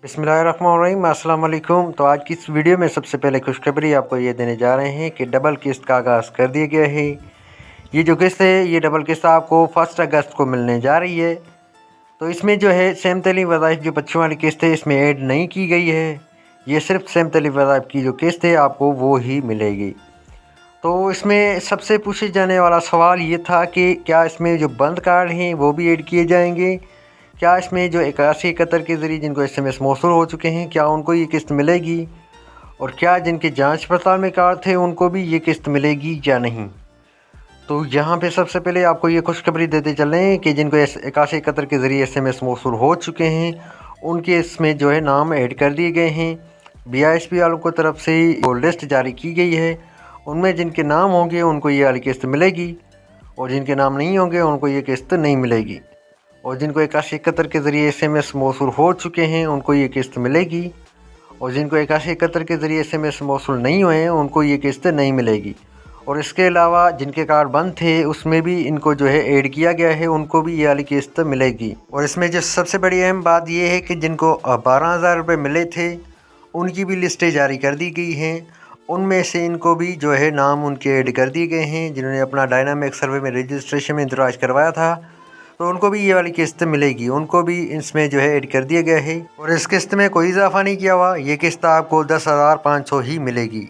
बिस्मिल्लाहिर्रहमानिर्रहीम, अस्सलाम वालेकुम। तो आज की इस वीडियो में सबसे पहले खुशखबरी आपको ये देने जा रहे हैं कि डबल किस्त का आगाज़ कर दिया गया है। ये जो किस्त है ये डबल किस्त आपको 1 अगस्त को मिलने जा रही है। तो इसमें जो है सेम तली वज़ाइफ जो बच्चों वाली किस्त है इसमें ऐड नहीं की गई है। ये सिर्फ सेम तली वज़ाइफ की जो किस्त है आपको वो ही मिलेगी। तो इसमें सबसे पूछे जाने वाला सवाल ये था कि क्या इसमें जो बंद कार्ड हैं वो भी ऐड किए जाएंगे, क्या इसमें जो 8171 के ज़रिए जिनको SMS मौसूल हो चुके हैं क्या उनको ये किस्त मिलेगी, और क्या जिनके जांच पड़ताल में कार्ड थे उनको भी ये किस्त मिलेगी या नहीं। तो यहाँ पे सबसे पहले आपको ये खुशखबरी देते चलें कि जिनको 8171 के ज़रिए SMS मौसूल हो चुके हैं उनके इसमें जो है नाम ऐड कर दिए गए हैं। BISP वालों की तरफ से वो लिस्ट जारी की गई है। उनमें जिनके नाम होंगे उनको ये वाली किस्त मिलेगी, और जिनके नाम नहीं होंगे उनको ये किस्त नहीं मिलेगी। और जिनको 8171 के ज़रिए SMS मौसूल हो चुके हैं उनको ये किस्त मिलेगी, और जिनको 8171 के ज़रिए SMS मौसूल नहीं हुए हैं उनको ये किस्त नहीं मिलेगी। और इसके अलावा जिनके कार्ड बंद थे उसमें भी इनको जो है ऐड किया गया है, उनको भी ये वाली किस्त मिलेगी। और इसमें जो सबसे बड़ी अहम बात ये है कि जिनको 12,000 रुपये मिले थे उनकी भी लिस्टें जारी कर दी गई हैं। उनमें से इनको भी जो है नाम उनके ऐड कर दिए गए हैं जिन्होंने अपना डायनामिक सर्वे में रजिस्ट्रेशन में इंदराज करवाया था, तो उनको भी ये वाली किस्त मिलेगी। उनको भी इसमें जो है ऐड कर दिया गया है, और इस किस्त में कोई इजाफा नहीं किया हुआ। ये किस्त आपको 10,500 ही मिलेगी।